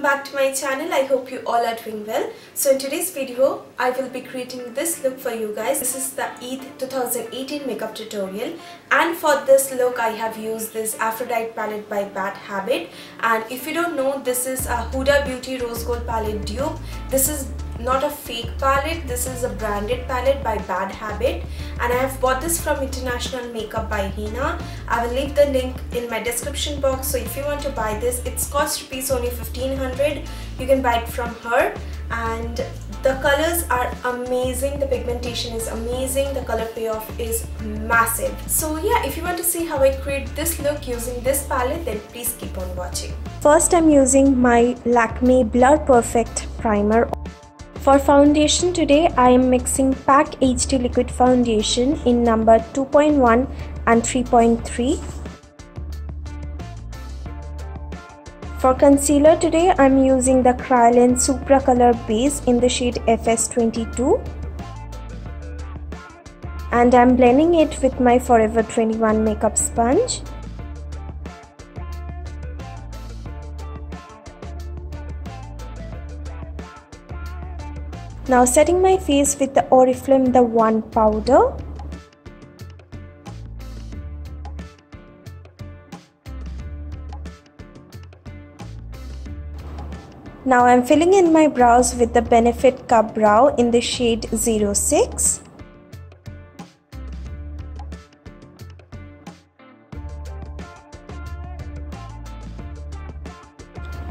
welcome back to my channel. I hope you all are doing well. So in today's video, I will be creating this look for you guys. This is the EID 2018 makeup tutorial, and for this look I have used this Aphrodite palette by Bad Habit. And if you don't know, this is a Huda Beauty Rose Gold palette dupe. This is not a fake palette, this is a branded palette by Bad Habit, and I have bought this from International Makeup by Hina. I will leave the link in my description box, so if you want to buy this, it's cost rupees only 1500. You can buy it from her, and the colors are amazing, the pigmentation is amazing, the color payoff is massive. So yeah, if you want to see how I create this look using this palette, then please keep on watching. First, I'm using my Lakme Blur Perfect primer. For foundation today, I am mixing PAC HD liquid foundation in number 2.1 and 3.3. For concealer today, I am using the Kryolan Supra Color Base in the shade FS22. And I am blending it with my Forever 21 makeup sponge. Now setting my face with the Oriflame the One powder. Now I am filling in my brows with the Benefit Cup Brow in the shade 06.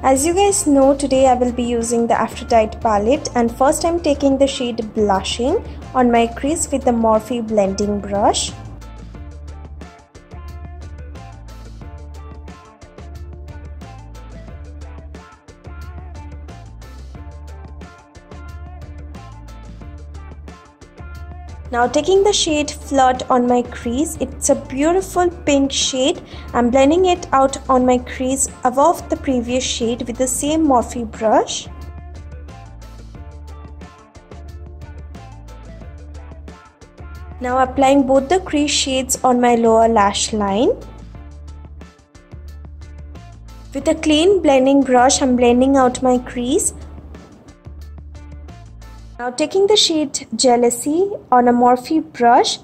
As you guys know, today I will be using the Aphrodite palette, and first I'm taking the shade Blushing on my crease with the Morphe blending brush. Now taking the shade Flirt on my crease, it's a beautiful pink shade. I'm blending it out on my crease above the previous shade with the same Morphe brush. Now applying both the crease shades on my lower lash line. With a clean blending brush, I'm blending out my crease. Now taking the shade Jealousy on a Morphe brush,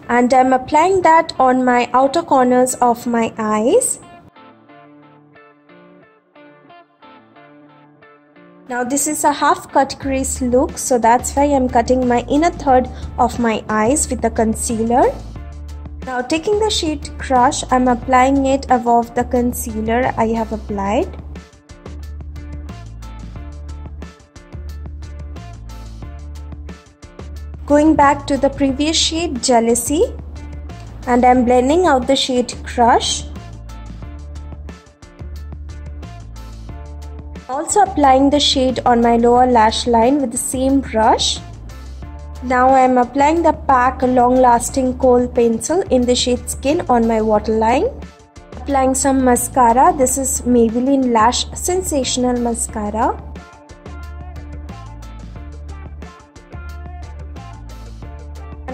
and I'm applying that on my outer corners of my eyes. Now this is a half cut crease look, so that's why I'm cutting my inner third of my eyes with the concealer. Now taking the shade Crush, I'm applying it above the concealer I have applied. Going back to the previous shade Jealousy, and I'm blending out the shade Crush. Also applying the shade on my lower lash line with the same brush. Now I'm applying the PAC Long Lasting Kohl pencil in the shade Skin on my waterline. Applying some mascara. This is Maybelline Lash Sensational Mascara.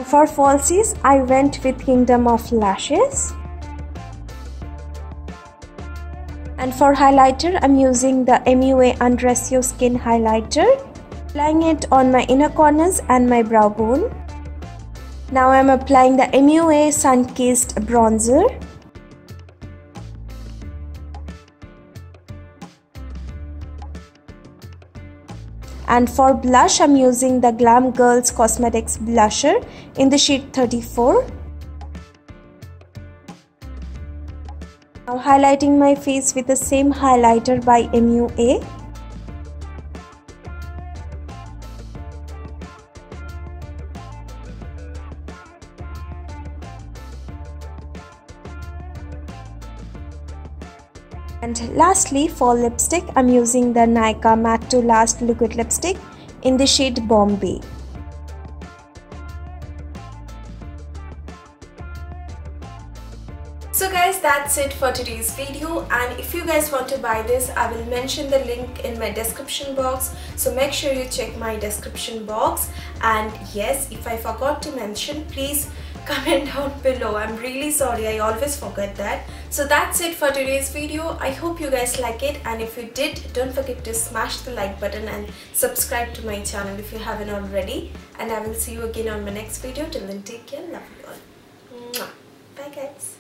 For falsies, I went with Kingdom of Lashes. And for highlighter, I'm using the MUA Undress Your Skin highlighter. Applying it on my inner corners and my brow bone. Now I'm applying the MUA Sun Kissed bronzer. And for blush, I'm using the Glam Girls Cosmetics blusher in the shade 34. Now highlighting my face with the same highlighter by MUA. And lastly, for lipstick, I'm using the Nykaa Matte to Last liquid lipstick in the shade Bombay. So guys, that's it for today's video, and if you guys want to buy this, I will mention the link in my description box, so make sure you check my description box. And yes, if I forgot to mention, please comment down below. I'm really sorry, I always forget that. So that's it for today's video. I hope you guys like it, and if you did, don't forget to smash the like button and subscribe to my channel if you haven't already. And I will see you again on my next video. Till then, take care. Love you all. Mwah. Bye guys.